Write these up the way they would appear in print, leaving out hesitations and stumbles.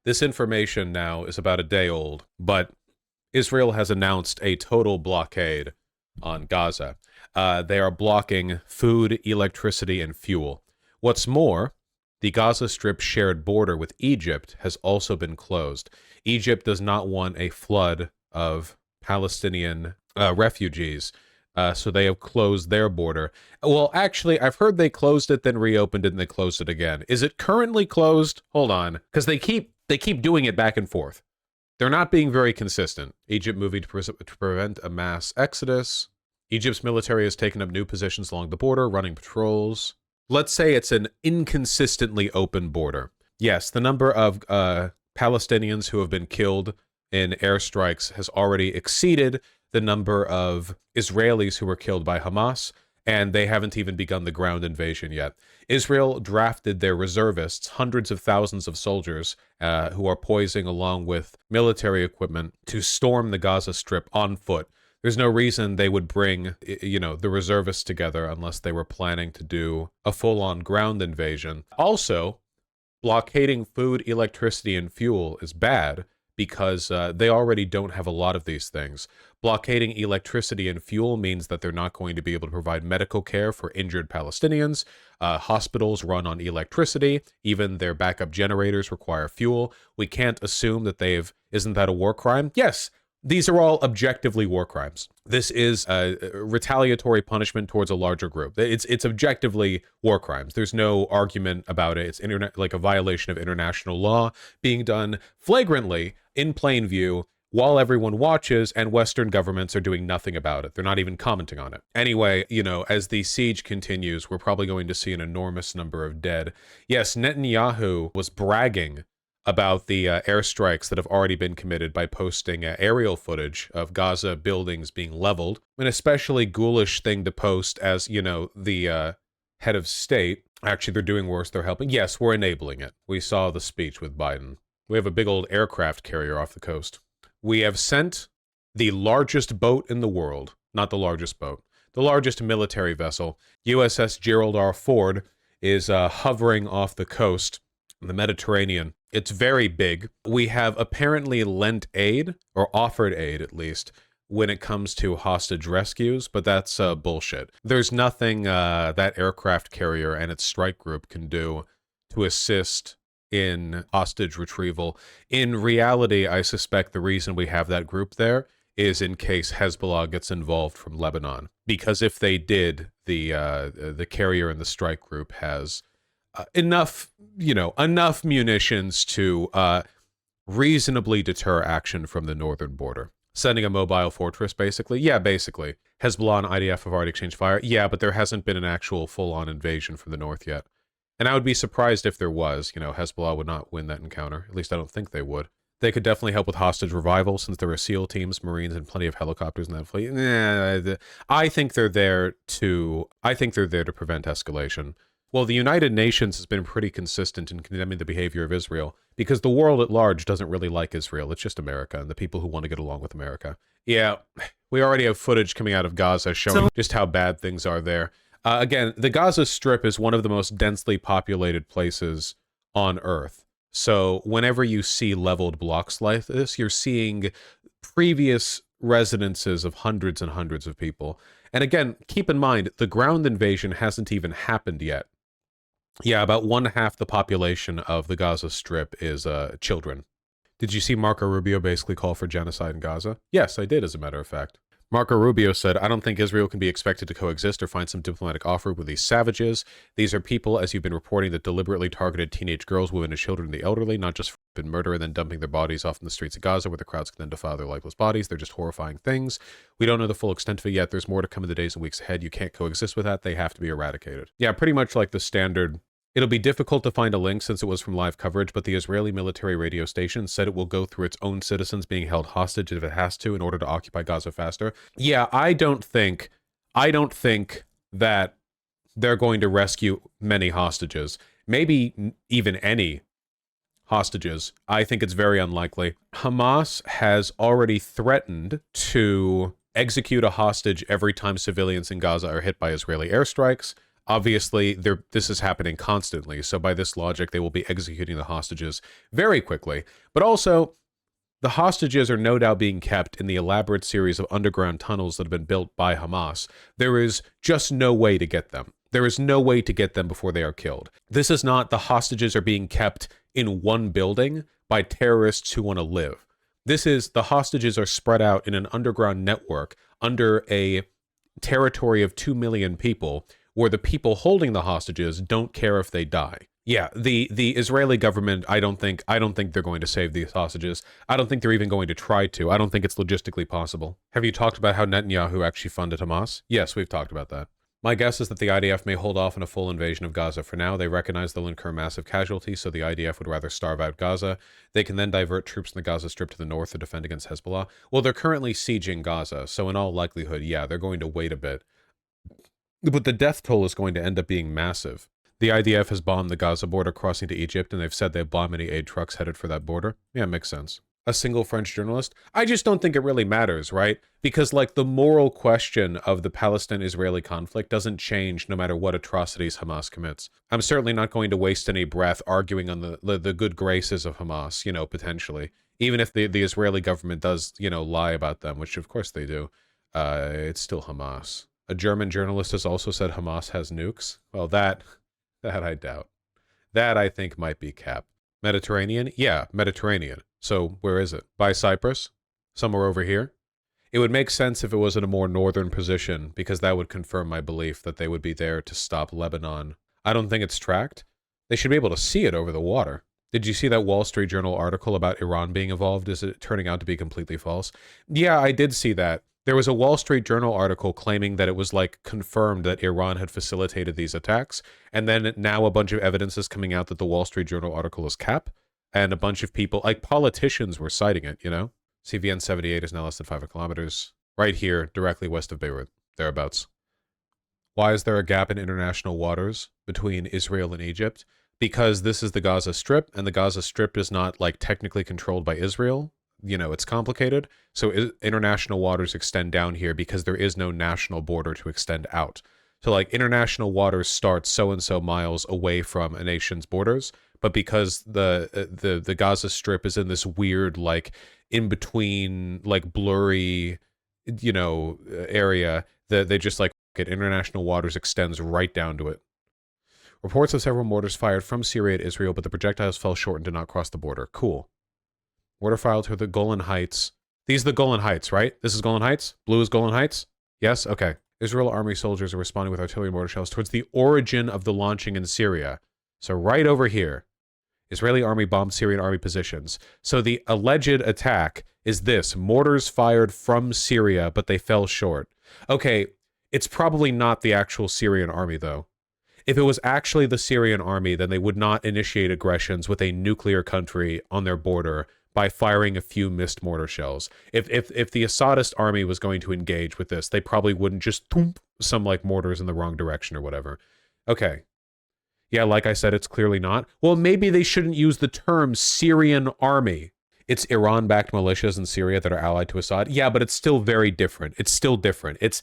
This information now is about a day old, but Israel has announced a total blockade on Gaza. They are blocking food, electricity, and fuel. What's more, the Gaza Strip shared border with Egypt has also been closed. Egypt does not want a flood of Palestinian refugees, so they have closed their border. Well, actually, I've heard they closed it, then reopened it, and they closed it again. Is it currently closed? Hold on, because they keep doing it back and forth. They're not being very consistent. Egypt moving to prevent a mass exodus. Egypt's military has taken up new positions along the border, running patrols. Let's say it's an inconsistently open border. Yes, the number of Palestinians who have been killed in airstrikes has already exceeded the number of Israelis who were killed by Hamas, and they haven't even begun the ground invasion yet. Israel drafted their reservists, hundreds of thousands of soldiers who are poising along with military equipment to storm the Gaza Strip on foot. There's no reason they would bring, the reservists together unless they were planning to do a full-on ground invasion. Also, blockading food, electricity, and fuel is bad because they already don't have a lot of these things. Blockading electricity and fuel means that they're not going to be able to provide medical care for injured Palestinians. Hospitals run on electricity. Even their backup generators require fuel. We can't assume that isn't that a war crime? Yes, these are all objectively war crimes. This is a retaliatory punishment towards a larger group. It's objectively war crimes. There's no argument about it. It's like a violation of international law being done flagrantly in plain view while everyone watches, and Western governments are doing nothing about it. They're not even commenting on it. Anyway, as the siege continues, we're probably going to see an enormous number of dead. Yes, Netanyahu was bragging about the airstrikes that have already been committed by posting aerial footage of Gaza buildings being leveled. An especially ghoulish thing to post as, the head of state. Actually, they're doing worse. They're helping. Yes, we're enabling it. We saw the speech with Biden. We have a big old aircraft carrier off the coast. We have sent the largest boat in the world, not the largest boat, the largest military vessel. USS Gerald R. Ford is hovering off the coast in the Mediterranean. It's very big. We have apparently lent aid, or offered aid at least, when it comes to hostage rescues, but that's bullshit. There's nothing that aircraft carrier and its strike group can do to assist in hostage retrieval. In reality, I suspect the reason we have that group there is in case Hezbollah gets involved from Lebanon. Because if they did, the carrier and the strike group has enough munitions to reasonably deter action from the northern border. Sending a mobile fortress, basically? Yeah, basically. Hezbollah and IDF have already exchanged fire? Yeah, but there hasn't been an actual full-on invasion from the north yet. And I would be surprised if there was. Hezbollah would not win that encounter. At least I don't think they would. They could definitely help with hostage revival since there are SEAL teams, Marines, and plenty of helicopters in that fleet. I think they're there to prevent escalation. Well, the United Nations has been pretty consistent in condemning the behavior of Israel because the world at large doesn't really like Israel. It's just America and the people who want to get along with America. Yeah, we already have footage coming out of Gaza showing just how bad things are there. Again, the Gaza Strip is one of the most densely populated places on Earth. So whenever you see leveled blocks like this, you're seeing previous residences of hundreds and hundreds of people. And again, keep in mind, the ground invasion hasn't even happened yet. Yeah, about 1/2 the population of the Gaza Strip is children. Did you see Marco Rubio basically call for genocide in Gaza? Yes, I did, as a matter of fact. Marco Rubio said, "I don't think Israel can be expected to coexist or find some diplomatic offer with these savages. These are people, as you've been reporting, that deliberately targeted teenage girls, women, and children, and the elderly, not just for murder and then dumping their bodies off in the streets of Gaza where the crowds can then defile their lifeless bodies. They're just horrifying things. We don't know the full extent of it yet. There's more to come in the days and weeks ahead. You can't coexist with that. They have to be eradicated." Yeah, pretty much like the standard. It'll be difficult to find a link since it was from live coverage, but the Israeli military radio station said it will go through its own citizens being held hostage if it has to in order to occupy Gaza faster. Yeah, I don't think that they're going to rescue many hostages. Maybe even any hostages. I think it's very unlikely. Hamas has already threatened to execute a hostage every time civilians in Gaza are hit by Israeli airstrikes. Obviously, this is happening constantly, so by this logic, they will be executing the hostages very quickly. But also, the hostages are no doubt being kept in the elaborate series of underground tunnels that have been built by Hamas. There is just no way to get them. There is no way to get them before they are killed. This is not the hostages are being kept in one building by terrorists who want to live. This is the hostages are spread out in an underground network under a territory of 2 million people where the people holding the hostages don't care if they die. Yeah, the Israeli government, I don't think they're going to save these hostages. I don't think they're even going to try to. I don't think it's logistically possible. Have you talked about how Netanyahu actually funded Hamas? Yes, we've talked about that. My guess is that the IDF may hold off on a full invasion of Gaza for now. They recognize they'll incur massive casualties, so the IDF would rather starve out Gaza. They can then divert troops in the Gaza Strip to the north to defend against Hezbollah. Well, they're currently sieging Gaza, so in all likelihood, yeah, they're going to wait a bit. But the death toll is going to end up being massive. The IDF has bombed the Gaza border crossing to Egypt, and they've said they've bombed any aid trucks headed for that border. Yeah, it makes sense. A single French journalist? I just don't think it really matters, right? Because, like, the moral question of the Palestine-Israeli conflict doesn't change no matter what atrocities Hamas commits. I'm certainly not going to waste any breath arguing on the good graces of Hamas, you know, potentially. Even if the Israeli government does, you know, lie about them, which of course they do, it's still Hamas. A German journalist has also said Hamas has nukes. Well, that I doubt. That I think might be cap. Mediterranean? Yeah, Mediterranean. So where is it? By Cyprus? Somewhere over here? It would make sense if it was in a more northern position, because that would confirm my belief that they would be there to stop Lebanon. I don't think it's tracked. They should be able to see it over the water. Did you see that Wall Street Journal article about Iran being involved? Is it turning out to be completely false? Yeah, I did see that. There was a Wall Street Journal article claiming that it was like confirmed that Iran had facilitated these attacks. And then now a bunch of evidence is coming out that the Wall Street Journal article is cap. And a bunch of people, like politicians, were citing it, you know? CVN 78 is now less than 5 kilometers. Right here, directly west of Beirut, thereabouts. Why is there a gap in international waters between Israel and Egypt? Because this is the Gaza Strip, and the Gaza Strip is not, like, technically controlled by Israel. You know, it's complicated. So international waters extend down here because there is no national border to extend out. So, like, international waters start so-and-so miles away from a nation's borders, but because the Gaza Strip is in this weird, like, in-between, like, blurry, you know, area, they just, like, international waters extends right down to it. Reports of several mortars fired from Syria to Israel, but the projectiles fell short and did not cross the border. Cool. Mortar fired to the Golan Heights. These are the Golan Heights, right? This is Golan Heights? Blue is Golan Heights? Yes? Okay. Israel army soldiers are responding with artillery mortar shells towards the origin of the launching in Syria. So right over here. Israeli army bombed Syrian army positions. So the alleged attack is this. Mortars fired from Syria, but they fell short. Okay, it's probably not the actual Syrian army, though. If it was actually the Syrian army, then they would not initiate aggressions with a nuclear country on their border by firing a few missed mortar shells. If the Assadist army was going to engage with this, they probably wouldn't just thump some, like, mortars in the wrong direction or whatever. Okay. Yeah, like I said, it's clearly not. Well, maybe they shouldn't use the term Syrian army. It's Iran-backed militias in Syria that are allied to Assad. Yeah, but it's still very different. It's still different. It's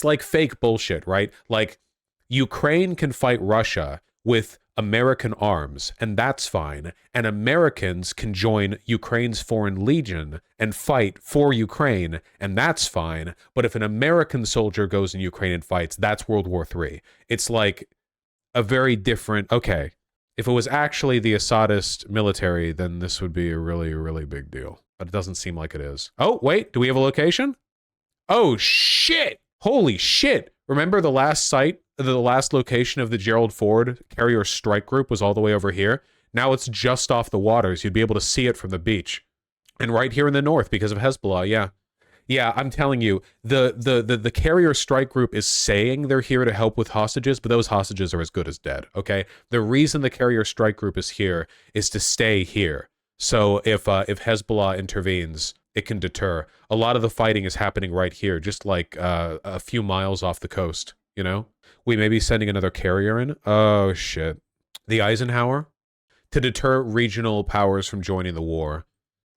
like fake bullshit, right? Like, Ukraine can fight Russia with American arms, and that's fine. And Americans can join Ukraine's Foreign Legion and fight for Ukraine, and that's fine. But if an American soldier goes in Ukraine and fights, that's World War III. It's like a very different... Okay, if it was actually the Assadist military, then this would be a really, really big deal. But it doesn't seem like it is. Oh, wait, do we have a location? Oh, shit! Holy shit! Remember the last site? The last location of the Gerald Ford carrier strike group was all the way over here. Now it's just off the waters. You'd be able to see it from the beach. And right here in the north because of Hezbollah, yeah. Yeah, I'm telling you, the carrier strike group is saying they're here to help with hostages, but those hostages are as good as dead, okay? The reason the carrier strike group is here is to stay here. So if Hezbollah intervenes, it can deter. A lot of the fighting is happening right here, just like a few miles off the coast, you know? We may be sending another carrier in. Oh, shit. The Eisenhower? To deter regional powers from joining the war.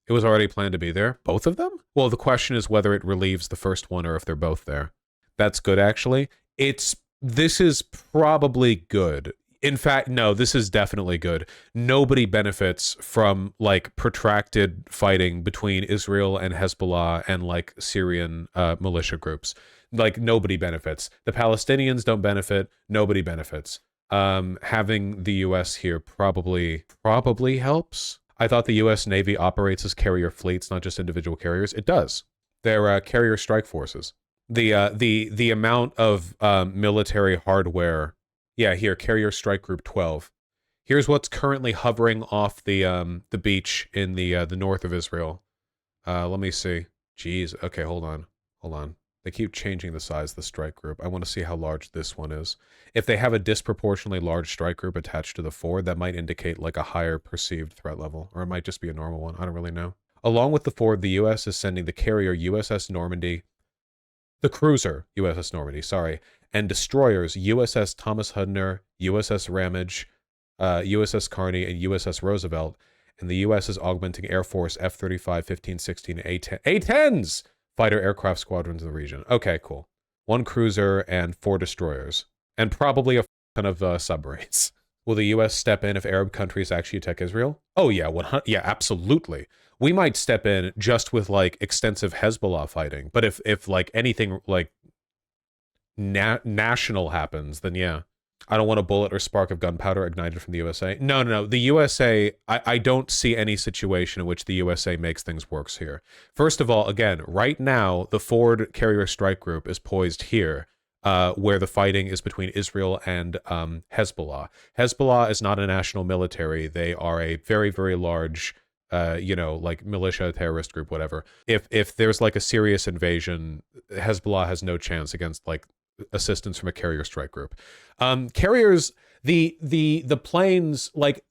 It was already planned to be there. Both of them? Well, the question is whether it relieves the first one or if they're both there. That's good, actually. It's This is probably good. In fact, no, this is definitely good. Nobody benefits from like protracted fighting between Israel and Hezbollah and like Syrian militia groups. Like nobody benefits. The Palestinians don't benefit. Nobody benefits. Having the U.S. here probably helps. I thought the U.S. Navy operates as carrier fleets, not just individual carriers. It does. They're carrier strike forces. The amount of military hardware. Yeah, here, Carrier Strike Group 12. Here's what's currently hovering off the beach in the north of Israel. Let me see. Jeez. Okay, hold on. They keep changing the size of the strike group. I want to see how large this one is. If they have a disproportionately large strike group attached to the Ford, that might indicate like a higher perceived threat level, or it might just be a normal one. I don't really know. Along with the Ford, the U.S. is sending the carrier USS Normandy, the cruiser USS Normandy, sorry, and destroyers USS Thomas Hudner, USS Ramage, USS Carney, and USS Roosevelt. And the U.S. is augmenting Air Force F-35, 15, 16, A-10s fighter aircraft squadrons in the region. Okay, cool. 1 cruiser and 4 destroyers. And probably a ton of submarines. Will the U.S. step in if Arab countries actually attack Israel? Oh yeah, 100, yeah, absolutely. We might step in just with like extensive Hezbollah fighting, but if like anything like national happens, then yeah. I don't want a bullet or spark of gunpowder ignited from the USA. No. The USA, I don't see any situation in which the USA makes things worse here. First of all, again, right now, the Ford Carrier Strike Group is poised here, where the fighting is between Israel and Hezbollah. Hezbollah is not a national military. They are a very, very large, like militia, terrorist group, whatever. If there's like a serious invasion, Hezbollah has no chance against like assistance from a carrier strike group. Carriers, the planes, like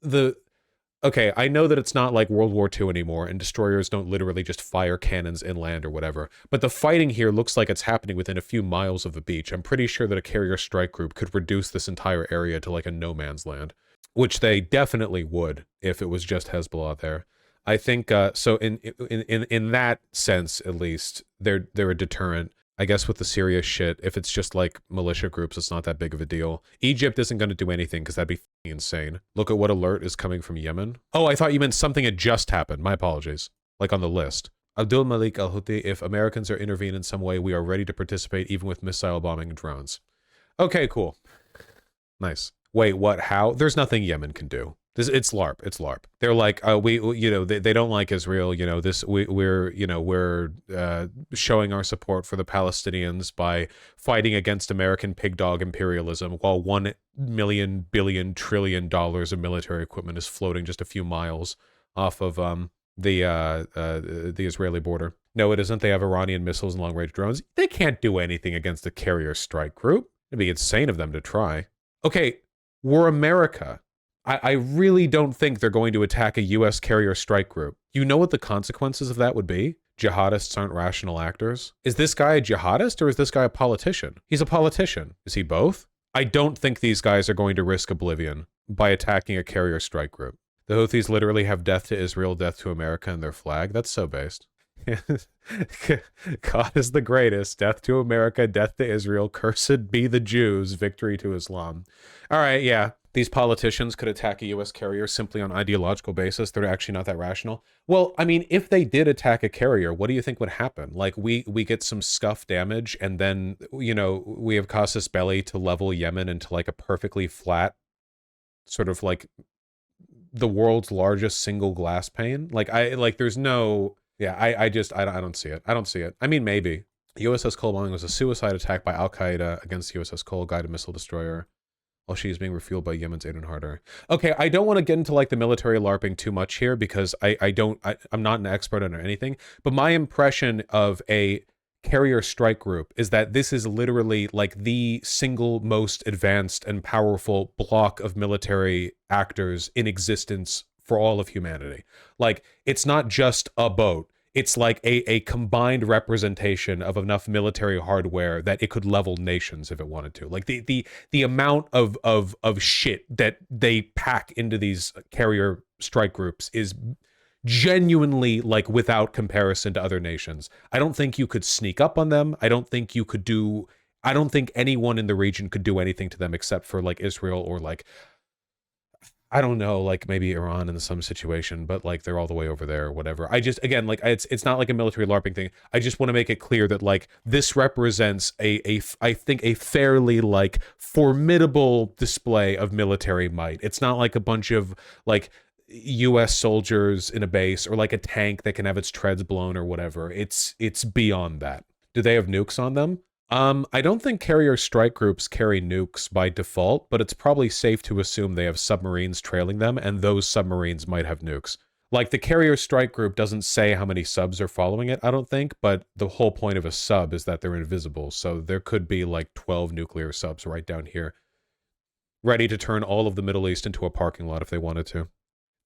okay, I know that it's not like World War II anymore, and destroyers don't literally just fire cannons inland or whatever, but the fighting here looks like it's happening within a few miles of the beach. I'm pretty sure that a carrier strike group could reduce this entire area to like a no man's land, which they definitely would if it was just Hezbollah there. I think so. In that sense, at least, they're a deterrent. I guess with the serious shit, if it's just like militia groups, it's not that big of a deal. Egypt isn't going to do anything because that'd be insane. Look at what alert is coming from Yemen. Oh, I thought you meant something had just happened. My apologies. Like on the list. Abdul Malik al-Houthi, if Americans are intervene in some way, we are ready to participate even with missile bombing and drones. Okay, cool. Nice. Wait, what? How? There's nothing Yemen can do. It's LARP. It's LARP. They're like, they don't like Israel. We're showing our support for the Palestinians by fighting against American pig dog imperialism, while $1 billion trillion of military equipment is floating just a few miles off of the Israeli border. No, it isn't. They have Iranian missiles and long-range drones. They can't do anything against the carrier strike group. It'd be insane of them to try. Okay, we're America. I really don't think they're going to attack a U.S. carrier strike group. You know what the consequences of that would be? Jihadists aren't rational actors. Is this guy a jihadist or is this guy a politician? He's a politician. Is he both? I don't think these guys are going to risk oblivion by attacking a carrier strike group. The Houthis literally have death to Israel, death to America in their flag. That's so based. God is the greatest. Death to America, death to Israel. Cursed be the Jews. Victory to Islam. All right, yeah. These politicians could attack a U.S. carrier simply on ideological basis. They're actually not that rational. Well, I mean, if they did attack a carrier, what do you think would happen? Like, we get some scuff damage, and then, we have casus belli to level Yemen into, like, a perfectly flat, sort of, like, the world's largest single glass pane. There's no... Yeah, I don't see it. I don't see it. I mean, maybe. USS Cole bombing was a suicide attack by Al-Qaeda against the USS Cole, guided missile destroyer, while she is being refueled by Yemen's Aden Harder. Okay, I don't want to get into like the military LARPing too much here because I'm not an expert on anything, but my impression of a carrier strike group is that this is literally like the single most advanced and powerful block of military actors in existence for all of humanity. Like, it's not just a boat. It's like a combined representation of enough military hardware that it could level nations if it wanted to. Like the amount of shit that they pack into these carrier strike groups is genuinely like without comparison to other nations. I don't think you could sneak up on them. I don't think you could do I don't think anyone in the region could do anything to them except for like Israel or like, I don't know, like maybe Iran in some situation, but like they're all the way over there or whatever. I just, again, like it's not like a military LARPing thing. I just want to make it clear that like this represents I think a fairly like formidable display of military might. It's not like a bunch of like US soldiers in a base or like a tank that can have its treads blown or whatever. It's beyond that. Do they have nukes on them? I don't think carrier strike groups carry nukes by default, but it's probably safe to assume they have submarines trailing them, and those submarines might have nukes. Like, the carrier strike group doesn't say how many subs are following it, I don't think, but the whole point of a sub is that they're invisible, so there could be like 12 nuclear subs right down here, ready to turn all of the Middle East into a parking lot if they wanted to.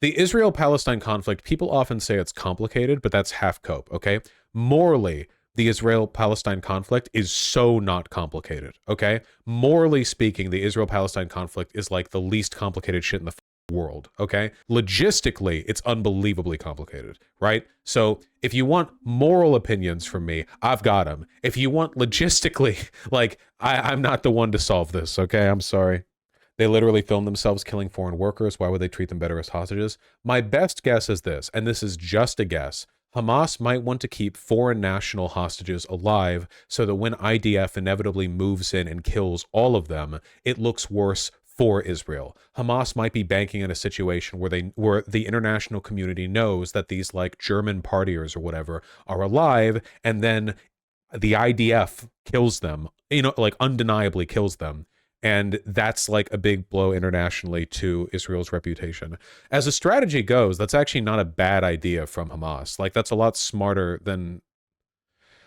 The Israel-Palestine conflict, people often say it's complicated, but that's half cope, okay? Morally, the Israel-Palestine conflict is so not complicated, okay? Morally speaking, the Israel-Palestine conflict is like the least complicated shit in the world, okay? Logistically, it's unbelievably complicated, right? So if you want moral opinions from me, I've got them. If you want logistically, like, I'm not the one to solve this, okay? I'm sorry. They literally filmed themselves killing foreign workers. Why would they treat them better as hostages? My best guess is this, and this is just a guess. Hamas might want to keep foreign national hostages alive so that when IDF inevitably moves in and kills all of them, it looks worse for Israel. Hamas might be banking in a situation where the international community knows that these like German partiers or whatever are alive, and then the IDF kills them, like undeniably kills them. And that's like a big blow internationally to Israel's reputation. As a strategy goes, that's actually not a bad idea from Hamas. Like, that's a lot smarter than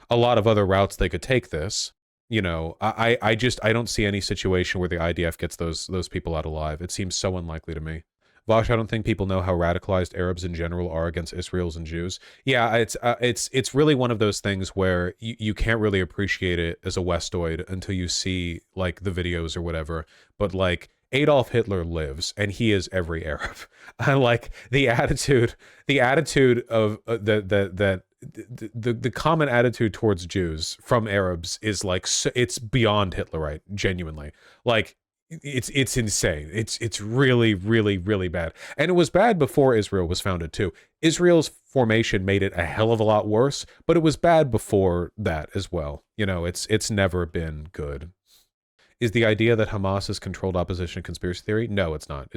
a lot of other routes they could take this. I don't see any situation where the IDF gets those people out alive. It seems so unlikely to me. Vosh, I don't think people know how radicalized Arabs in general are against Israelis and Jews. Yeah, it's really one of those things where you can't really appreciate it as a Westoid until you see like the videos or whatever. But like Adolf Hitler lives, and he is every Arab. Like the attitude of the common attitude towards Jews from Arabs is like it's beyond Hitlerite, genuinely. Like, it's insane. It's really, really, really bad. And it was bad before Israel was founded too. Israel's formation made it a hell of a lot worse, but it was bad before that as well. It's never been good. Is the idea that Hamas is controlled opposition a conspiracy theory? No, it's not.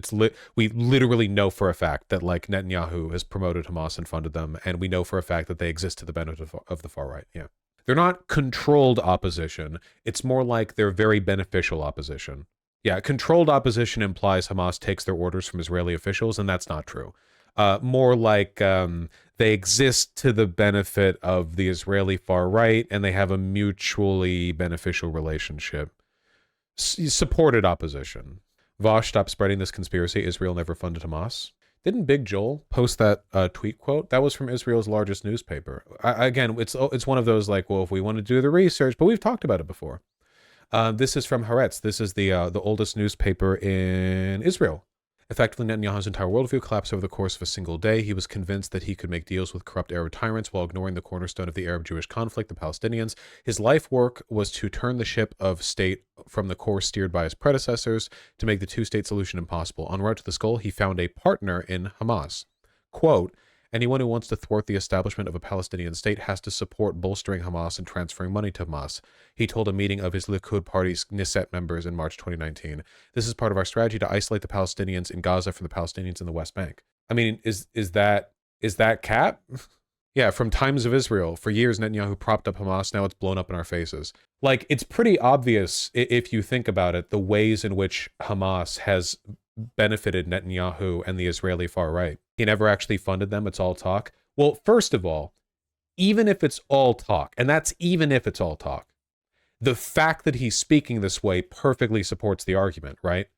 We literally know for a fact that like Netanyahu has promoted Hamas and funded them, and we know for a fact that they exist to the benefit of the far right. Yeah. They're not controlled opposition. It's more like they're very beneficial opposition. Yeah, controlled opposition implies Hamas takes their orders from Israeli officials, and that's not true. More like they exist to the benefit of the Israeli far right, and they have a mutually beneficial relationship. Supported opposition. Vosh, stop spreading this conspiracy. Israel never funded Hamas. Didn't Big Joel post that tweet quote? That was from Israel's largest newspaper. Again, it's one of those like, well, if we want to do the research, but we've talked about it before. This is from Haaretz. This is the oldest newspaper in Israel. Effectively, Netanyahu's entire worldview collapsed over the course of a single day. He was convinced that he could make deals with corrupt Arab tyrants while ignoring the cornerstone of the Arab-Jewish conflict, the Palestinians. His life work was to turn the ship of state from the course steered by his predecessors to make the two-state solution impossible. En route to this goal, he found a partner in Hamas. Quote, anyone who wants to thwart the establishment of a Palestinian state has to support bolstering Hamas and transferring money to Hamas, he told a meeting of his Likud party's Knesset members in March 2019. This is part of our strategy to isolate the Palestinians in Gaza from the Palestinians in the West Bank. I mean, is that cap? Yeah, from times of Israel. For years, Netanyahu propped up Hamas. Now it's blown up in our faces. Like, it's pretty obvious, if you think about it, the ways in which Hamas has benefited Netanyahu and the Israeli far right. He never actually funded them. It's all talk. Well, first of all, even if it's all talk, and that's even if it's all talk, the fact that he's speaking this way perfectly supports the argument, right?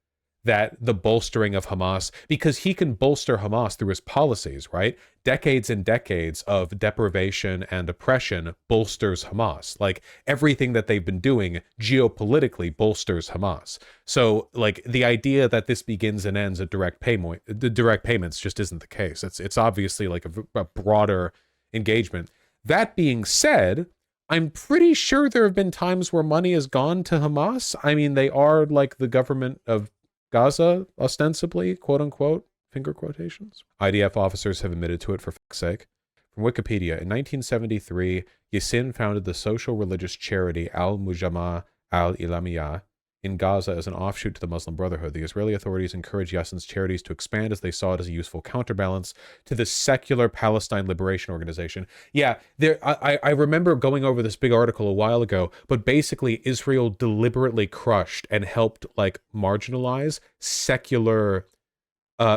That the bolstering of Hamas, because he can bolster Hamas through his policies, right? Decades and decades of deprivation and oppression bolsters Hamas. Like, everything that they've been doing geopolitically bolsters Hamas. So, like, the idea that this begins and ends at direct payments just isn't the case. It's obviously like a broader engagement. That being said, I'm pretty sure there have been times where money has gone to Hamas. I mean, they are like the government of Gaza, ostensibly, quote unquote, finger quotations. IDF officers have admitted to it for fuck's sake. From Wikipedia, in 1973, Yassin founded the social religious charity Al-Mujama Al-Ilamiyah in Gaza as an offshoot to the Muslim Brotherhood. The Israeli authorities encouraged Yassin's charities to expand as they saw it as a useful counterbalance to the secular Palestine Liberation Organization. Yeah, I remember going over this big article a while ago, but basically Israel deliberately crushed and helped like marginalize secular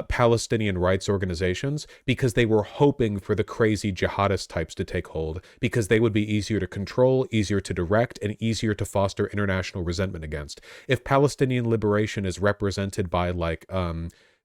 Palestinian rights organizations because they were hoping for the crazy jihadist types to take hold because they would be easier to control, easier to direct, and easier to foster international resentment against. If Palestinian liberation is represented by like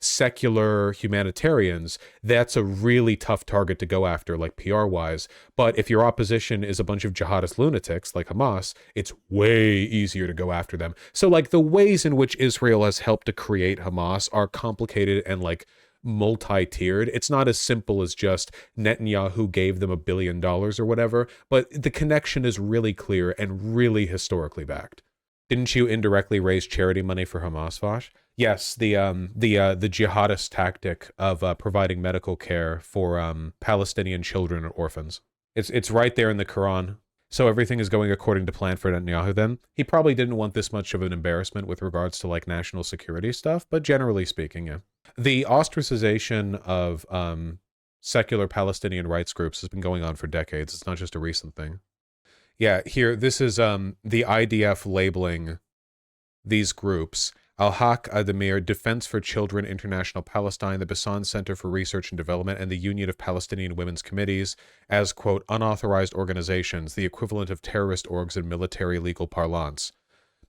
secular humanitarians, that's a really tough target to go after, like PR wise. But if your opposition is a bunch of jihadist lunatics like Hamas, it's way easier to go after them. So like the ways in which Israel has helped to create Hamas are complicated and like multi-tiered. It's not as simple as just Netanyahu gave them $1 billion or whatever, but the connection is really clear and really historically backed. Didn't you indirectly raise charity money for Hamas, Vosh? Yes, the jihadist tactic of providing medical care for Palestinian children and orphans. It's right there in the Quran. So everything is going according to plan for Netanyahu then. He probably didn't want this much of an embarrassment with regards to like national security stuff, but generally speaking, yeah. The ostracization of secular Palestinian rights groups has been going on for decades. It's not just a recent thing. Yeah, here, this is the IDF labeling these groups. Al-Haq Adamir, Defense for Children International Palestine, the Bassan Center for Research and Development, and the Union of Palestinian Women's Committees as, quote, unauthorized organizations, the equivalent of terrorist orgs in military legal parlance.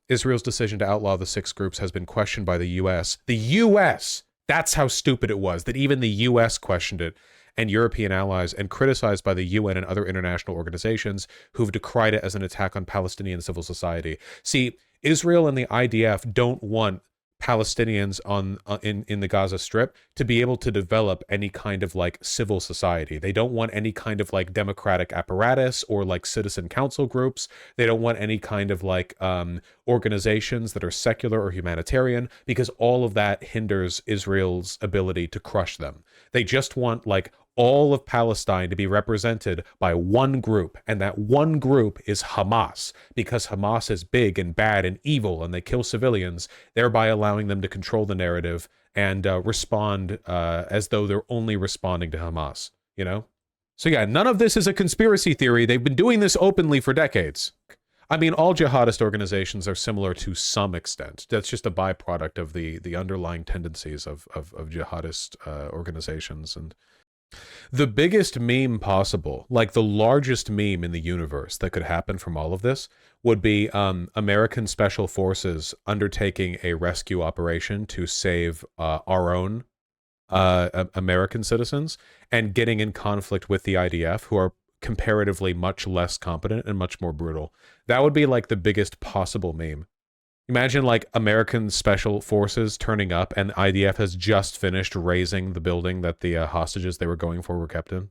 Israel's decision to outlaw the 6 groups has been questioned by the U.S. The U.S.! That's how stupid it was, that even the U.S. questioned it, and European allies, and criticized by the UN and other international organizations who've decried it as an attack on Palestinian civil society. See, Israel and the IDF don't want Palestinians in the Gaza Strip to be able to develop any kind of like civil society. They don't want any kind of like democratic apparatus or like citizen council groups. They don't want any kind of like organizations that are secular or humanitarian, because all of that hinders Israel's ability to crush them. They just want like all of Palestine to be represented by one group, and that one group is Hamas, because Hamas is big and bad and evil and they kill civilians, thereby allowing them to control the narrative and respond as though they're only responding to Hamas, you know? So yeah, none of this is a conspiracy theory. They've been doing this openly for decades. I mean, all jihadist organizations are similar to some extent. That's just a byproduct of the underlying tendencies of jihadist organizations. And the biggest meme possible, like the largest meme in the universe that could happen from all of this, would be American Special Forces undertaking a rescue operation to save our own American citizens and getting in conflict with the IDF, who are comparatively much less competent and much more brutal. That would be like the biggest possible meme. Imagine like American Special Forces turning up and IDF has just finished razing the building that the hostages they were going for were kept in.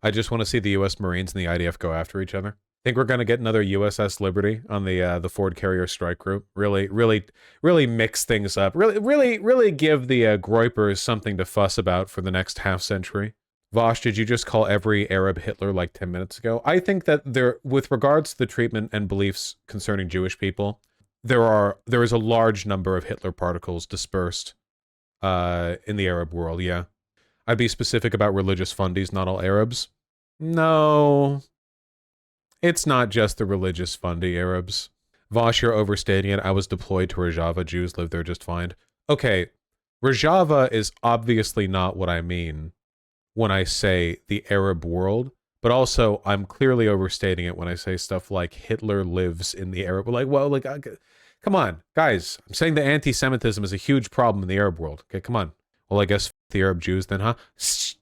I just want to see the U.S. Marines and the IDF go after each other. Think we're going to get another USS Liberty on the Ford Carrier Strike Group? Really mix things up. Really give the Groypers something to fuss about for the next half century. Vosh, did you just call every Arab Hitler like 10 minutes ago? I think that with regards to the treatment and beliefs concerning Jewish people, there is a large number of Hitler particles dispersed in the Arab world, yeah. I'd be specific about religious fundies, not all Arabs. No, it's not just the religious fundy Arabs. Vosh, you're overstating it. I was deployed to Rojava. Jews live there just fine. Okay, Rojava is obviously not what I mean when I say the Arab world, but also I'm clearly overstating it when I say stuff like Hitler lives in the Arab. Like, well, like, come on, guys. I'm saying that anti-Semitism is a huge problem in the Arab world. Okay, come on. Well, I guess the Arab Jews then, huh?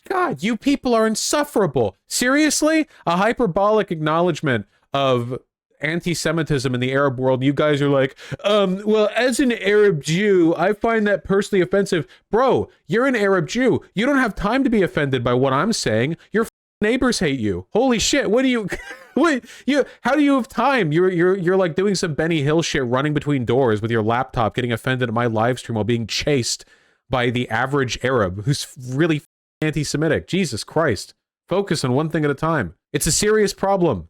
God, you people are insufferable. Seriously? A hyperbolic acknowledgement of anti-Semitism in the Arab world. You guys are like, well, as an Arab Jew, I find that personally offensive. Bro, you're an Arab Jew. You don't have time to be offended by what I'm saying. You're neighbors hate you. Holy shit, what do you how do you have time? You're like doing some Benny Hill shit, running between doors with your laptop, getting offended at my live stream while being chased by the average Arab who's really anti-Semitic. Jesus Christ. Focus on one thing at a time. It's a serious problem.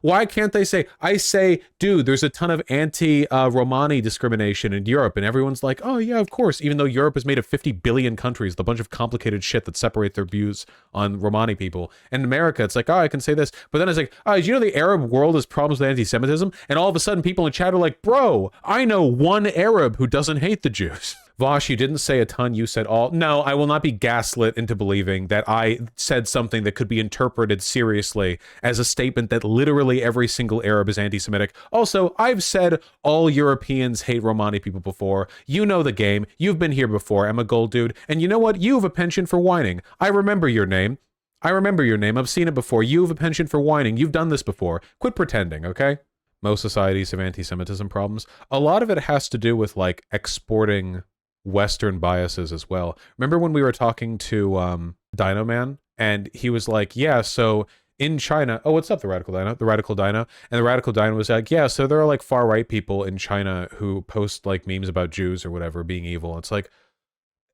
Why can't they say, I say, dude, there's a ton of anti-Romani discrimination in Europe, and everyone's like, oh yeah, of course, even though Europe is made of 50 billion countries with a bunch of complicated shit that separate their views on Romani people. And in America, it's like, oh, I can say this. But then it's like, oh, did you know the Arab world has problems with anti-Semitism? And all of a sudden people in chat are like, bro, I know one Arab who doesn't hate the Jews. Vosh, you didn't say a ton, you said all. No, I will not be gaslit into believing that I said something that could be interpreted seriously as a statement that literally every single Arab is anti-Semitic. Also, I've said all Europeans hate Romani people before. You know the game. You've been here before, Emma Gold dude. And you know what? You have a penchant for whining. I remember your name. I've seen it before. You have a penchant for whining. You've done this before. Quit pretending, okay? Most societies have anti-Semitism problems. A lot of it has to do with like exporting Western biases as well. Remember when we were talking to Dino Man, and he was like, yeah, so in China, oh, what's up, the Radical Dino? The Radical Dino. And the Radical Dino was like, yeah, so there are like far right people in China who post like memes about Jews or whatever being evil. It's like,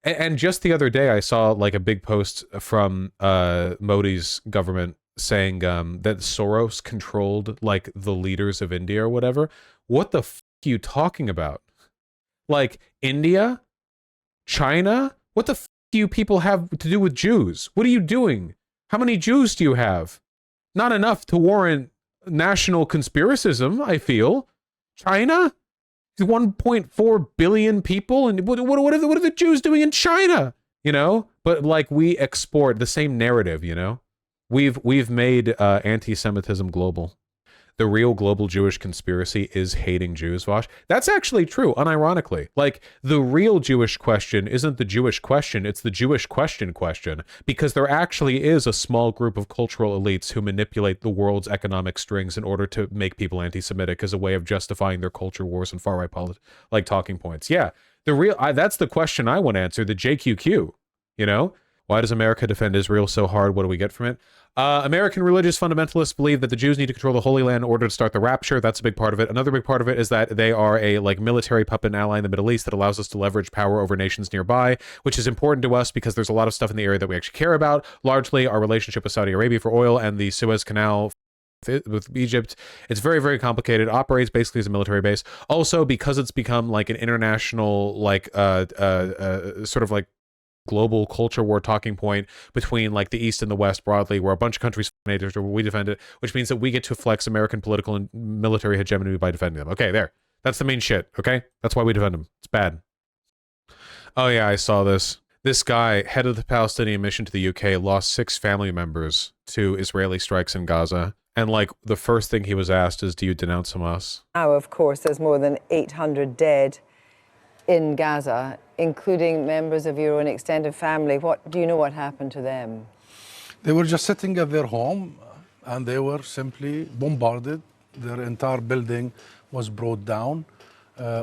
and just the other day I saw like a big post from Modi's government saying that Soros controlled like the leaders of India or whatever. What the f are you talking about? Like India? China? What the f do you people have to do with Jews? What are you doing? How many Jews do you have? Not enough to warrant national conspiracism, I feel. China? 1.4 billion people? And what are the Jews doing in China? You know? But like we export the same narrative, you know? We've made anti-Semitism global. The real global Jewish conspiracy is hating Jews, Vosh. That's actually true, unironically. Like, the real Jewish question isn't the Jewish question, it's the Jewish question, because there actually is a small group of cultural elites who manipulate the world's economic strings in order to make people anti-Semitic as a way of justifying their culture wars and far-right like talking points. Yeah, that's the question I want to answer, the JQQ, you know? Why does America defend Israel so hard? What do we get from it? American religious fundamentalists believe that the Jews need to control the Holy Land in order to start the rapture. That's a big part of it. Another big part of it is that they are a like military puppet ally in the Middle East that allows us to leverage power over nations nearby, which is important to us because there's a lot of stuff in the area that we actually care about. Largely our relationship with Saudi Arabia for oil and the Suez Canal with Egypt. It's very, very complicated. Operates basically as a military base. Also, because it's become like an international, like, sort of like global culture war talking point between like the East and the West broadly, where a bunch of countries where we defend it, which means that we get to flex American political and military hegemony by defending them. Okay, there. That's the main shit, okay? That's why we defend them. It's bad. Oh yeah, I saw this. This guy, head of the Palestinian mission to the UK, lost 6 family members to Israeli strikes in Gaza. And like the first thing he was asked is, do you denounce Hamas? Now, of course, there's more than 800 dead in Gaza, including members of your own extended family. What do you know what happened to them? They were just sitting at their home and they were simply bombarded. Their entire building was brought down.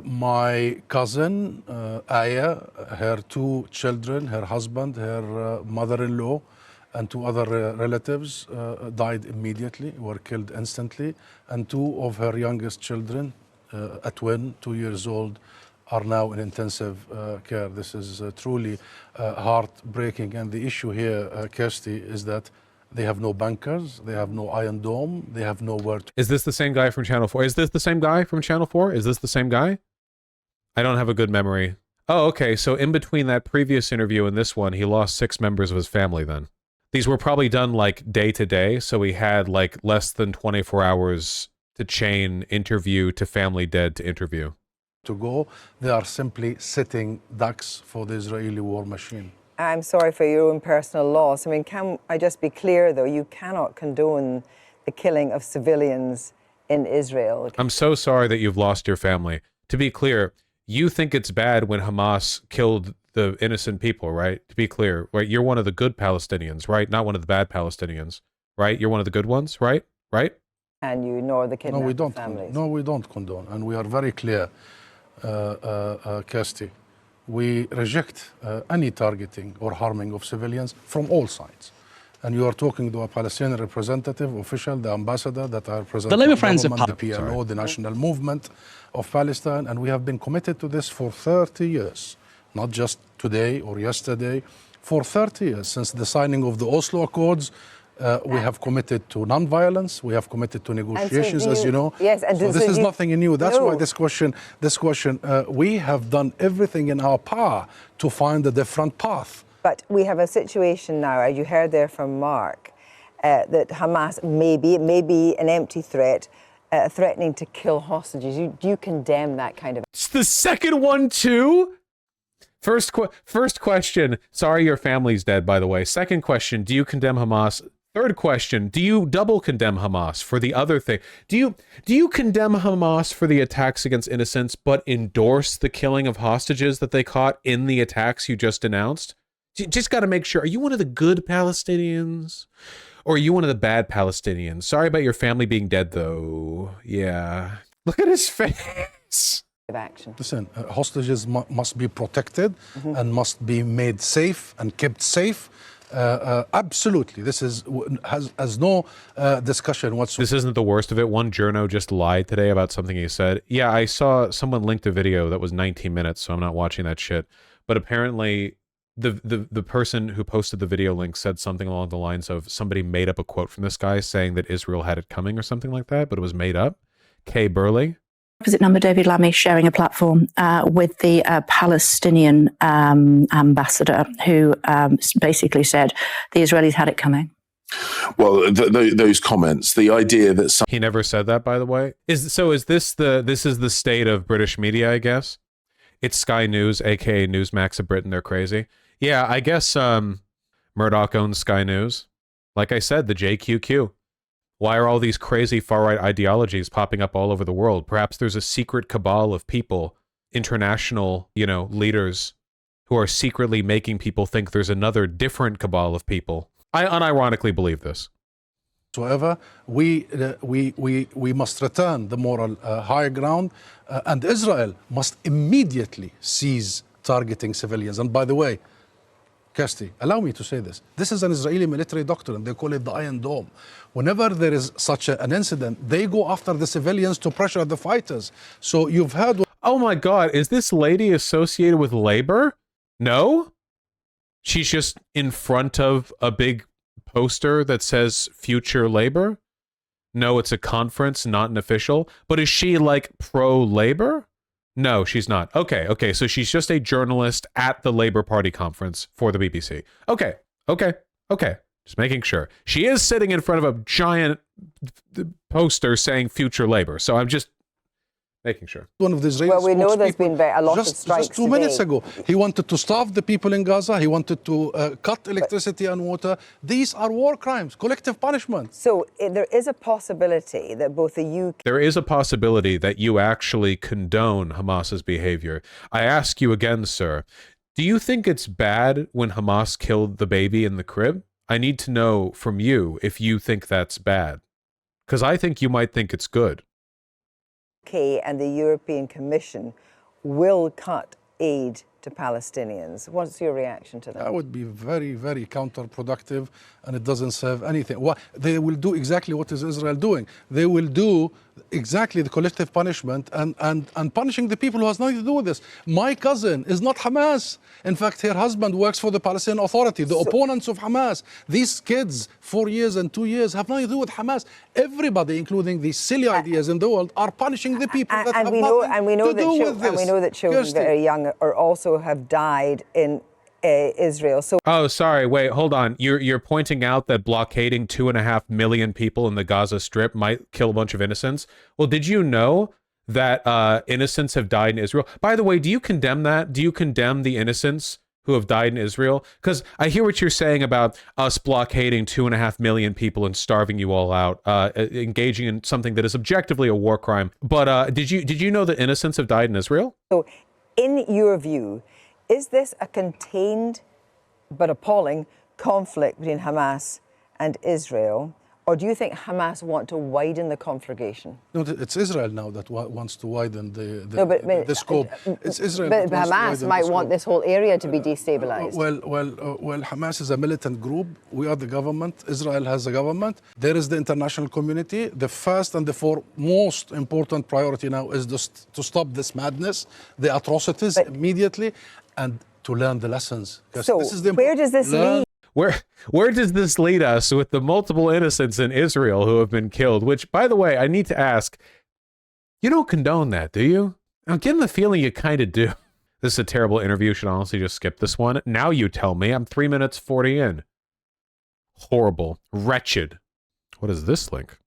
My cousin, Aya, her 2 children, her husband, her mother-in-law, and 2 other relatives died immediately, were killed instantly. And 2 of her youngest children, a twin, 2 years old, are now in intensive care. This is truly heartbreaking. And the issue here, Kirsty, is that they have no bunkers, they have no Iron Dome, they have nowhere to... Is this the same guy from Channel 4? Is this the same guy from Channel 4? Is this the same guy? I don't have a good memory. Oh, okay, so in between that previous interview and this one, he lost 6 members of his family then. These were probably done like day to day, so he had like less than 24 hours to chain interview to family dead to interview. To go, they are simply sitting ducks for the Israeli war machine. I'm sorry for your own personal loss. I mean, can I just be clear, though? You cannot condone the killing of civilians in Israel. I'm so sorry that you've lost your family. To be clear, you think it's bad when Hamas killed the innocent people, right? To be clear, right? You're one of the good Palestinians, right? Not one of the bad Palestinians, right? You're one of the good ones, right? Right? And you ignore the kidnapped families. No, we don't condone. And we are very clear, Kirsty. We reject any targeting or harming of civilians from all sides. and you are talking to a Palestinian representative, official, the ambassador that are representing The Labour Friends of government, the PLO, the National Movement of Palestine, and we have been committed to this for 30 years, not just today or yesterday, for 30 years, since the signing of the Oslo Accords. We have committed to non-violence. We have committed to negotiations, as you know. Yes, and so this is nothing new. That's no. why this question, we have done everything in our power to find a different path. But we have a situation now, as you heard there from Mark, that Hamas may be an empty threat, threatening to kill hostages. Do you condemn that kind of... It's the second one, too? First question, sorry your family's dead, by the way. Second question, do you condemn Hamas? Third question, do you double condemn Hamas for the other thing? Do you condemn Hamas for the attacks against innocents, but endorse the killing of hostages that they caught in the attacks you just announced? You just got to make sure, are you one of the good Palestinians? Or are you one of the bad Palestinians? Sorry about your family being dead, though. Yeah. Look at his face. Action. Listen, hostages must be protected and must be made safe and kept safe. Absolutely. This has no discussion whatsoever. This isn't the worst of it. One journo just lied today about something he said. Yeah, I saw someone linked a video that was 19 minutes, so I'm not watching that shit. But apparently the person who posted the video link said something along the lines of somebody made up a quote from this guy saying that Israel had it coming or something like that, but it was made up. Kay Burley. Opposite number, David Lammy, sharing a platform with the Palestinian ambassador, who basically said the Israelis had it coming. Well, those comments, the idea that he never said that, by the way. Is this the state of British media? I guess it's Sky News, aka Newsmax of Britain. They're crazy. Yeah, I guess Murdoch owns Sky News. Like I said, the JQQ. Why are all these crazy far-right ideologies popping up all over the world? Perhaps there's a secret cabal of people, international, leaders, who are secretly making people think there's another different cabal of people. I unironically believe this. However, we must return the moral high ground, and Israel must immediately cease targeting civilians. And by the way, Kirsty, allow me to say this. This is an Israeli military doctrine. They call it the Iron Dome. Whenever there is such an incident, they go after the civilians to pressure the fighters. So you've heard... Oh my God, is this lady associated with labor? No? She's just in front of a big poster that says Future Labor? No, it's a conference, not an official. But is she like pro-labor? No, she's not. Okay, so she's just a journalist at the Labour Party conference for the BBC. Okay. Just making sure. She is sitting in front of a giant poster saying Future Labour, so I'm just making sure. One of the Israeli well, we know there's been a lot of strikes just 2 minutes ago. He wanted to starve the people in Gaza. He wanted to cut electricity and water. These are war crimes, collective punishment. So there is a possibility that both the UK... There is a possibility that you actually condone Hamas's behavior. I ask you again, sir, do you think it's bad when Hamas killed the baby in the crib? I need to know from you if you think that's bad. Because I think you might think it's good. And the European Commission will cut aid to Palestinians. What's your reaction to that? That would be very, very counterproductive, and it doesn't serve anything. They will do exactly what is Israel doing. They will do exactly the collective punishment and punishing the people who has nothing to do with this. My cousin is not Hamas. In fact, her husband works for the Palestinian Authority, the opponents of Hamas. These kids, 4 years and 2 years, have nothing to do with Hamas. Everybody, including these silly ideas in the world, are punishing the people that have nothing to do with this. And we know that children that are young are also have died in Israel. So, oh, sorry. Wait, hold on. You're pointing out that blockading 2.5 million people in the Gaza Strip might kill a bunch of innocents. Well, did you know that innocents have died in Israel? By the way, do you condemn that? Do you condemn the innocents who have died in Israel? Because I hear what you're saying about us blockading 2.5 million people and starving you all out, engaging in something that is objectively a war crime. But did you know that innocents have died in Israel? So, in your view, is this a contained but appalling conflict between Hamas and Israel, Or do you think Hamas want to widen the conflagration? No, it's Israel now that wants to widen the scope. It's Israel. But that wants to Hamas widen might the want scope. this whole area to be destabilized. Well, Hamas is a militant group. We are the government. Israel has a government. There is the international community. The first and the most important priority now is just to stop this madness, the atrocities immediately, and to learn the lessons. So where does this lead? Where does this lead us with the multiple innocents in Israel who have been killed? Which, by the way, I need to ask, you don't condone that, do you? I'm getting the feeling you kind of do. This is a terrible interview. Should honestly just skip this one. Now you tell me. I'm 3 minutes 40 in. Horrible. Wretched. What is this link?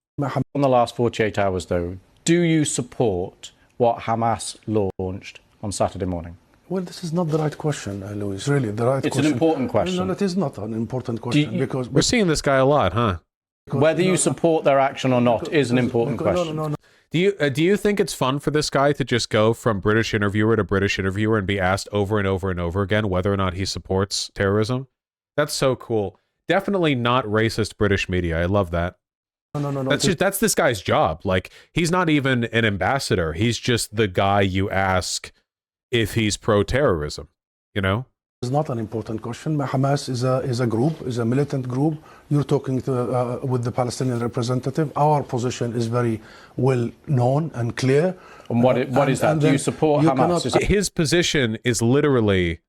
In the last 48 hours, though, do you support what Hamas launched on Saturday morning? Well, this is not the right question, Louis. Really, the right question. It's an important question. No, it is not an important question because we're seeing this guy a lot, huh? Whether you support their action or not is an important question. No. Do you think it's fun for this guy to just go from British interviewer to British interviewer and be asked over and over and over again whether or not he supports terrorism? That's so cool. Definitely not racist British media. I love that. No. That's this guy's job. Like, he's not even an ambassador. He's just the guy you ask if he's pro-terrorism, you know? It's not an important question. Hamas is a group, is a militant group. You're talking to, with the Palestinian representative. Our position is very well known and clear. And what is that? Do you support Hamas? His position is literally,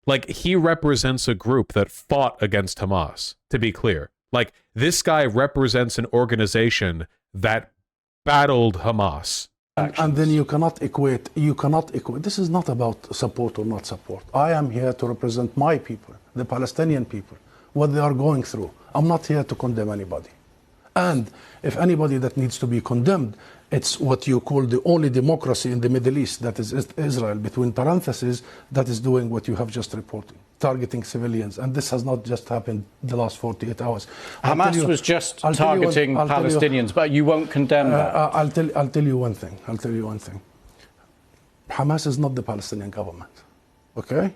like, he represents a group that fought against Hamas, to be clear. Like, this guy represents an organization that battled Hamas. And then you cannot equate, this is not about support or not support. I am here to represent my people, the Palestinian people, what they are going through. I'm not here to condemn anybody. And if anybody that needs to be condemned, it's what you call the only democracy in the Middle East, that is Israel, between parentheses, that is doing what you have just reported, targeting civilians. And this has not just happened the last 48 hours. Hamas was just targeting Palestinians, but you won't condemn that. I'll tell you one thing. Hamas is not the Palestinian government, okay?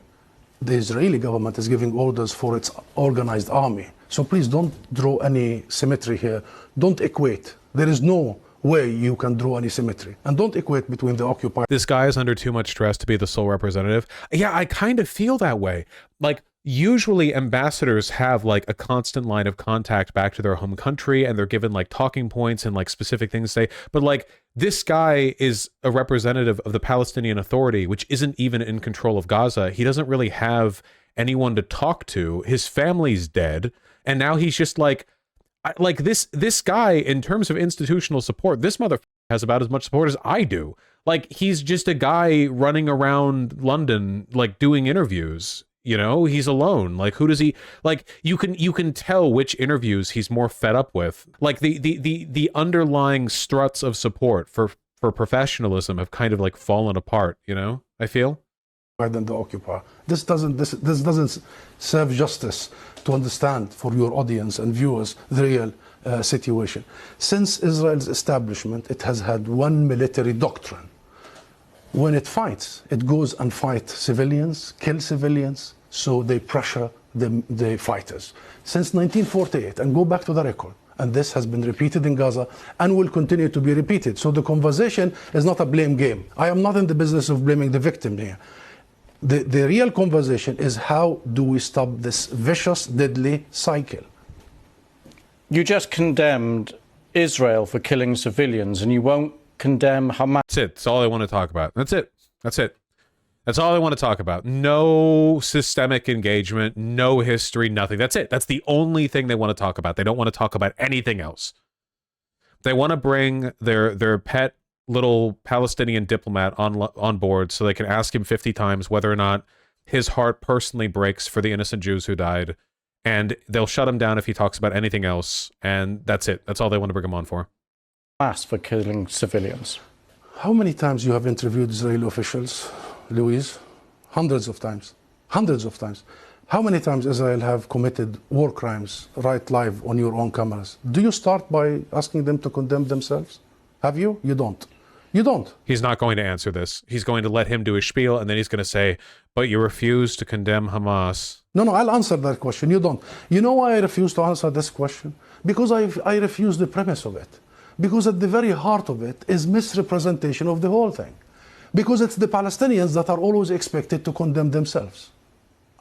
The Israeli government is giving orders for its organized army. So please don't draw any symmetry here. Don't equate. There is no way you can draw any symmetry. And don't equate between the occupied. This guy is under too much stress to be the sole representative. Yeah, I kind of feel that way. Like, usually ambassadors have like a constant line of contact back to their home country, and they're given like talking points and like specific things to say. But like, this guy is a representative of the Palestinian Authority, which isn't even in control of Gaza. He doesn't really have anyone to talk to. His family's dead. And now he's just like this guy, in terms of institutional support, this motherfucker has about as much support as I do. Like, he's just a guy running around London, like, doing interviews. You know, he's alone. Like, who does he, like, you can tell which interviews he's more fed up with. Like, the underlying struts of support for professionalism have kind of like fallen apart, you know, I feel. Than the occupier. This doesn't serve justice to understand for your audience and viewers the real situation. Since Israel's establishment, it has had one military doctrine. When it fights, it goes and fights civilians, kill civilians, so they pressure the fighters. Since 1948, and go back to the record, and this has been repeated in Gaza and will continue to be repeated. So the conversation is not a blame game. I am not in the business of blaming the victim here. The real conversation is, how do we stop this vicious, deadly cycle? You just condemned Israel for killing civilians, and you won't condemn Hamas. That's it. That's all I want to talk about. That's it. That's all I want to talk about. No systemic engagement, no history, nothing. That's it. That's the only thing they want to talk about. They don't want to talk about anything else. They want to bring their pet little Palestinian diplomat on board so they can ask him 50 times whether or not his heart personally breaks for the innocent Jews who died, and they'll shut him down if he talks about anything else, and that's it. That's all they want to bring him on for. Hamas for killing civilians. How many times you have interviewed Israeli officials, Louise? Hundreds of times. How many times Israel have committed war crimes right live on your own cameras? Do you start by asking them to condemn themselves? Have you? You don't. You don't. He's not going to answer this. He's going to let him do his spiel, and then he's going to say, but you refuse to condemn Hamas. No, I'll answer that question. You don't. You know why I refuse to answer this question? Because I refuse the premise of it. Because at the very heart of it is misrepresentation of the whole thing. Because it's the Palestinians that are always expected to condemn themselves.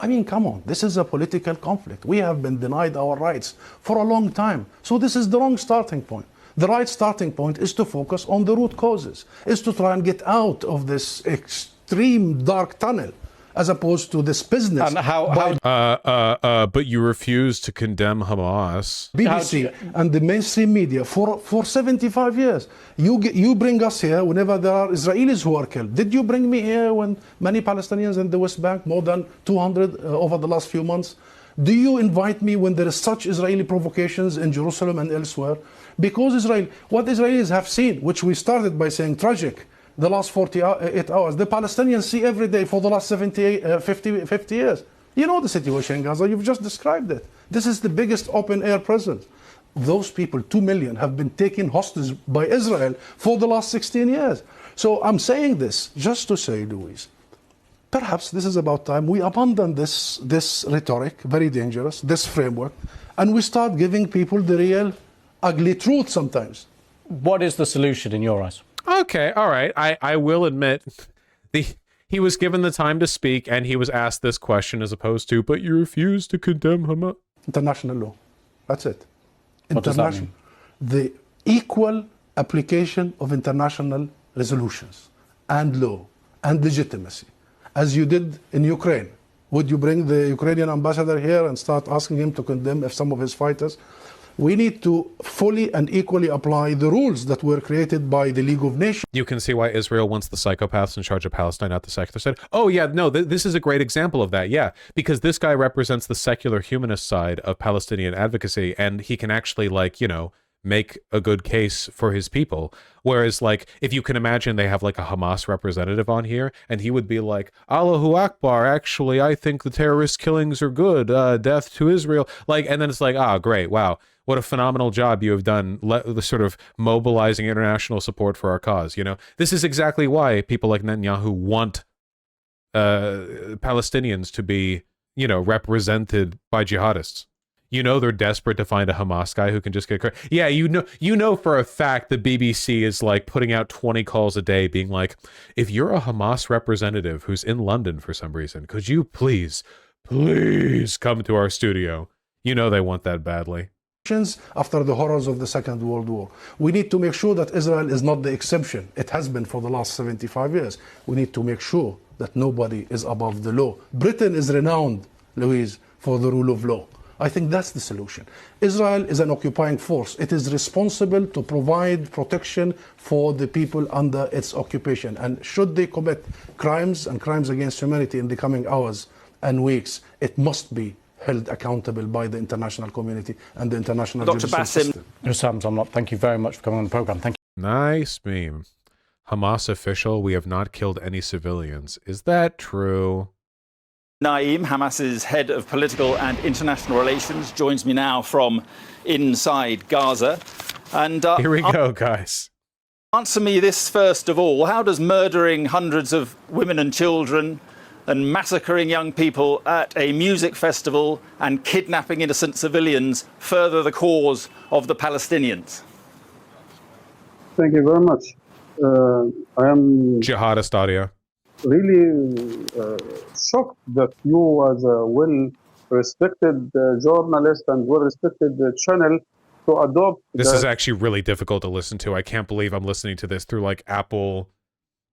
I mean, come on, this is a political conflict. We have been denied our rights for a long time. So this is the wrong starting point. The right starting point is to focus on the root causes, is to try and get out of this extreme dark tunnel, as opposed to this business. And how but you refuse to condemn Hamas. BBC and the mainstream media for 75 years. You bring us here whenever there are Israelis who are killed. Did you bring me here when many Palestinians in the West Bank, more than 200 over the last few months? Do you invite me when there is such Israeli provocations in Jerusalem and elsewhere? Because what Israelis have seen, which we started by saying tragic, the last 48 hours, the Palestinians see every day for the last 50 years. You know the situation in Gaza, you've just described it. This is the biggest open-air prison. Those people, 2 million, have been taken hostage by Israel for the last 16 years. So I'm saying this just to say, Louise, perhaps this is about time we abandon this rhetoric, very dangerous, this framework, and we start giving people the real ugly truth sometimes. What is the solution in your eyes? Okay, all right. I will admit, he was given the time to speak, and he was asked this question as opposed to, but you refuse to condemn Hamas. International law. That's it. What does that mean? The equal application of international resolutions and law and legitimacy, as you did in Ukraine. Would you bring the Ukrainian ambassador here and start asking him to condemn some of his fighters? We need to fully and equally apply the rules that were created by the League of Nations. You can see why Israel wants the psychopaths in charge of Palestine at the secular side. Oh, yeah, no, this is a great example of that, yeah. Because this guy represents the secular humanist side of Palestinian advocacy, and he can actually, like, you know, make a good case for his people. Whereas, like, if you can imagine they have, like, a Hamas representative on here, and he would be like, Allahu Akbar, actually, I think the terrorist killings are good, death to Israel. Like, and then it's like, great, wow. What a phenomenal job you have done, the sort of mobilizing international support for our cause. You know, this is exactly why people like Netanyahu want Palestinians to be, you know, represented by jihadists. You know, they're desperate to find a Hamas guy who can just get credit. Yeah, you know for a fact the BBC is like putting out 20 calls a day being like, if you're a Hamas representative who's in London for some reason, could you please come to our studio? You know they want that badly. After the horrors of the Second World War. We need to make sure that Israel is not the exception. It has been for the last 75 years. We need to make sure that nobody is above the law. Britain is renowned, Louise, for the rule of law. I think that's the solution. Israel is an occupying force. It is responsible to provide protection for the people under its occupation. And should they commit crimes and crimes against humanity in the coming hours and weeks, it must be held accountable by the international community and the international judicial system. Hussam Zomlot, thank you very much for coming on the program. Thank you. Nice meme. Hamas official, we have not killed any civilians. Is that true? Naeem, Hamas's head of political and international relations, joins me now from inside Gaza. And here we go, guys. Answer me this first of all. How does murdering hundreds of women and children and massacring young people at a music festival and kidnapping innocent civilians further the cause of the Palestinians? Thank you very much. I am jihadist audio. Really shocked that you, as a well-respected journalist and well-respected channel, to adopt. This is actually really difficult to listen to. I can't believe I'm listening to this through like Apple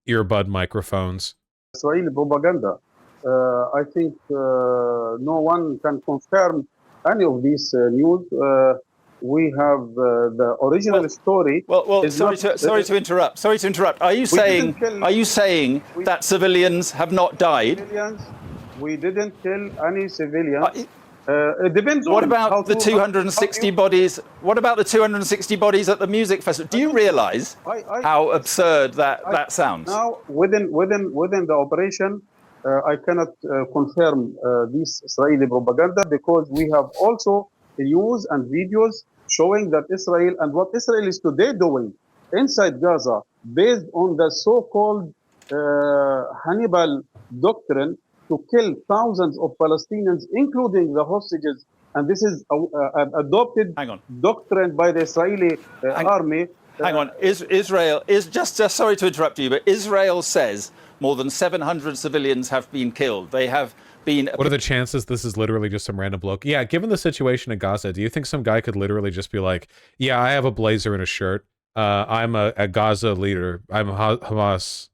earbud microphones. Israeli propaganda. I think no one can confirm any of these news. We have the original story. Well, sorry to interrupt. Sorry to interrupt. Are you saying that civilians have not died? We didn't kill any civilians. It depends. What about the 260 bodies? What about the 260 bodies at the music festival? Do you realise how absurd that sounds? Now, within the operation, I cannot confirm this Israeli propaganda, because we have also news and videos showing that Israel and what Israel is today doing inside Gaza based on the so-called Hannibal doctrine to kill thousands of Palestinians, including the hostages. And this is an adopted Hang on. doctrine by the Israeli army. Hang on. Israel is just sorry to interrupt you, but Israel says more than 700 civilians have been killed. They have been. What are the chances this is literally just some random bloke? Yeah, given the situation in Gaza, do you think some guy could literally just be like, yeah, I have a blazer and a shirt. I'm a Gaza leader. I'm Hamas.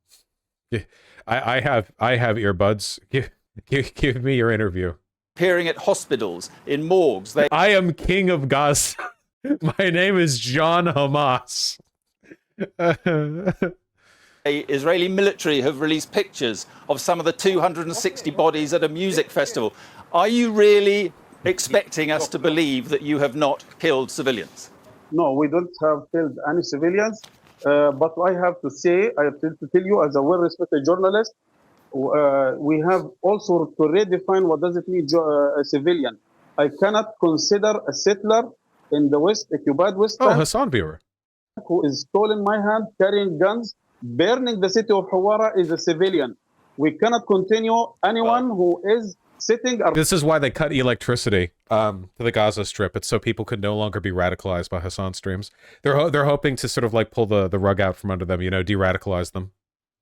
I have earbuds. Give me your interview. Appearing at hospitals, in morgues. I am king of Gaza. My name is John Hamas. The Israeli military have released pictures of some of the 260 bodies at a music festival. Are you really expecting us to believe that you have not killed civilians? No, we don't have killed any civilians. But I have to say, I have to tell you as a well-respected journalist, we have also to redefine what does it mean a civilian. I cannot consider a settler in the West, occupied West Oh, Bank, Hassan viewer. who is stolen my hand, carrying guns, burning the city of Hawara is a civilian. We cannot continue anyone who is sitting. This is why they cut electricity to the Gaza Strip. It's so people could no longer be radicalized by Hassan streams. They're hoping to sort of like pull the rug out from under them, you know, de-radicalize them.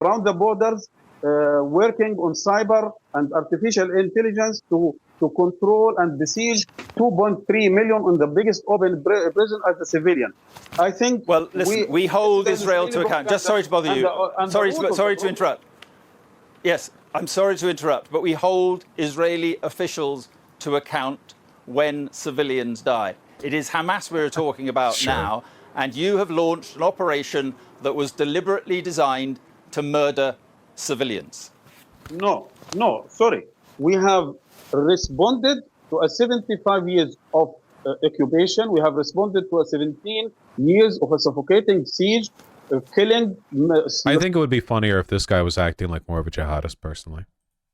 Around the borders, working on cyber and artificial intelligence to control and besiege 2.3 million on the biggest open prison as a civilian. I think. Well, listen, we hold Israel to account. Just sorry to bother you. Sorry to interrupt. Yes, I'm sorry to interrupt, but we hold Israeli officials to account when civilians die. It is Hamas we're talking about now, and you have launched an operation that was deliberately designed to murder civilians. No, sorry. We have responded to a 75 years of occupation. We have responded to a 17 years of a suffocating siege, killing. I think it would be funnier if this guy was acting like more of a jihadist, personally.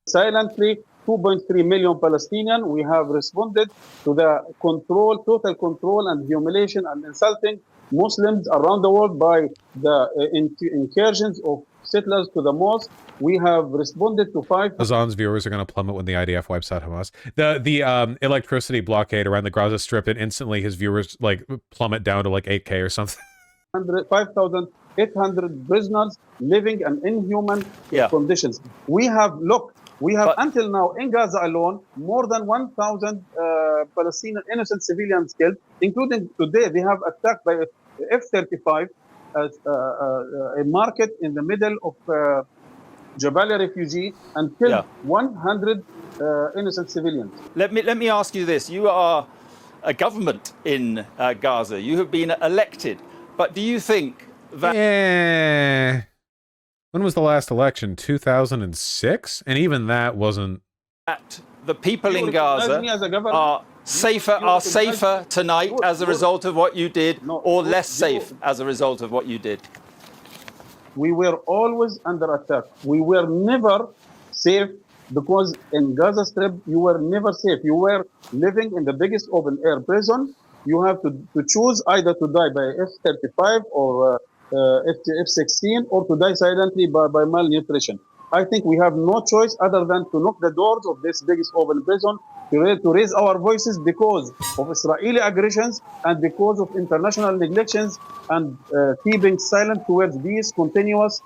Silently, 2.3 million Palestinians. We have responded to the total control and humiliation and insulting Muslims around the world by the incursions of settlers to the mosque. We have responded to 5. Azan's viewers are going to plummet when the IDF wipes out Hamas. The electricity blockade around the Gaza Strip, and instantly his viewers like plummet down to like 8K or something. 5,800 prisoners living in inhuman conditions. We have until now in Gaza alone more than 1,000 Palestinian innocent civilians killed, including today they have attacked by F-35 a market in the middle of Jabalia refugee and killed 100 innocent civilians. Let me ask you this: you are a government in Gaza. You have been elected, but do you think that? Yeah. When was the last election? 2006, and even that wasn't. That the people in Gaza are safer tonight as a result of what you did, or less safe as a result of what you did? We were always under attack. We were never safe because in Gaza Strip, you were never safe. You were living in the biggest open air prison. You have to choose either to die by F-35 or F-16 or to die silently by malnutrition. I think we have no choice other than to knock the doors of this biggest open prison to raise our voices because of Israeli aggressions and because of international neglections and keeping silent towards these continuous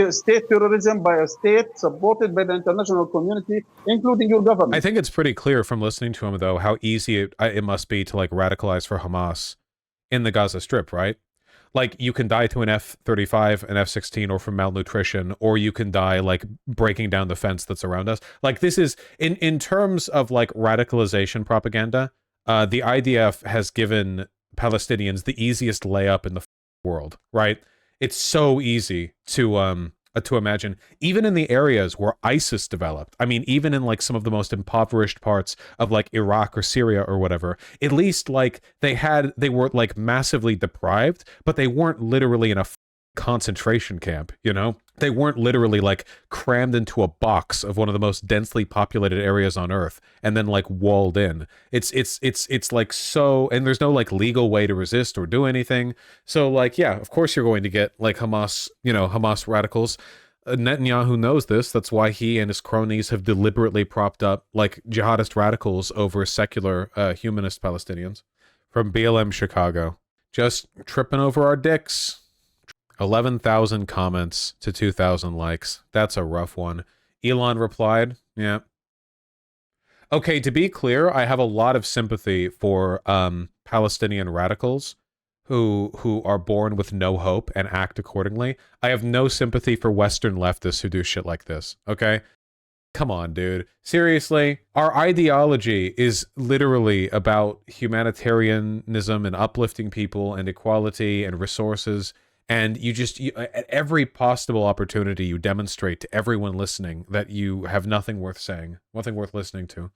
state terrorism by a state supported by the international community, including your government. I think it's pretty clear from listening to him, though, how easy it must be to like radicalize for Hamas in the Gaza Strip, right? Like, you can die to an F-35, an F-16, or from malnutrition, or you can die, like, breaking down the fence that's around us. Like, this is, in terms of, like, radicalization propaganda, the IDF has given Palestinians the easiest layup in the world, right? It's so easy to imagine, even in the areas where ISIS developed. I mean, even in like some of the most impoverished parts of like Iraq or Syria or whatever, at least like they were like massively deprived, but they weren't literally in a concentration camp, you know? They weren't literally like crammed into a box of one of the most densely populated areas on Earth and then like walled in. It's like so, and there's no like legal way to resist or do anything. So like, yeah, of course you're going to get like Hamas, Hamas radicals. Netanyahu knows this. That's why he and his cronies have deliberately propped up like jihadist radicals over secular humanist Palestinians. From BLM Chicago, just tripping over our dicks. 11,000 comments to 2,000 likes. That's a rough one. Elon replied, yeah. Okay, to be clear, I have a lot of sympathy for Palestinian radicals who are born with no hope and act accordingly. I have no sympathy for Western leftists who do shit like this, okay? Come on, dude. Seriously, our ideology is literally about humanitarianism and uplifting people and equality and resources. And at every possible opportunity, you demonstrate to everyone listening that you have nothing worth saying, nothing worth listening to.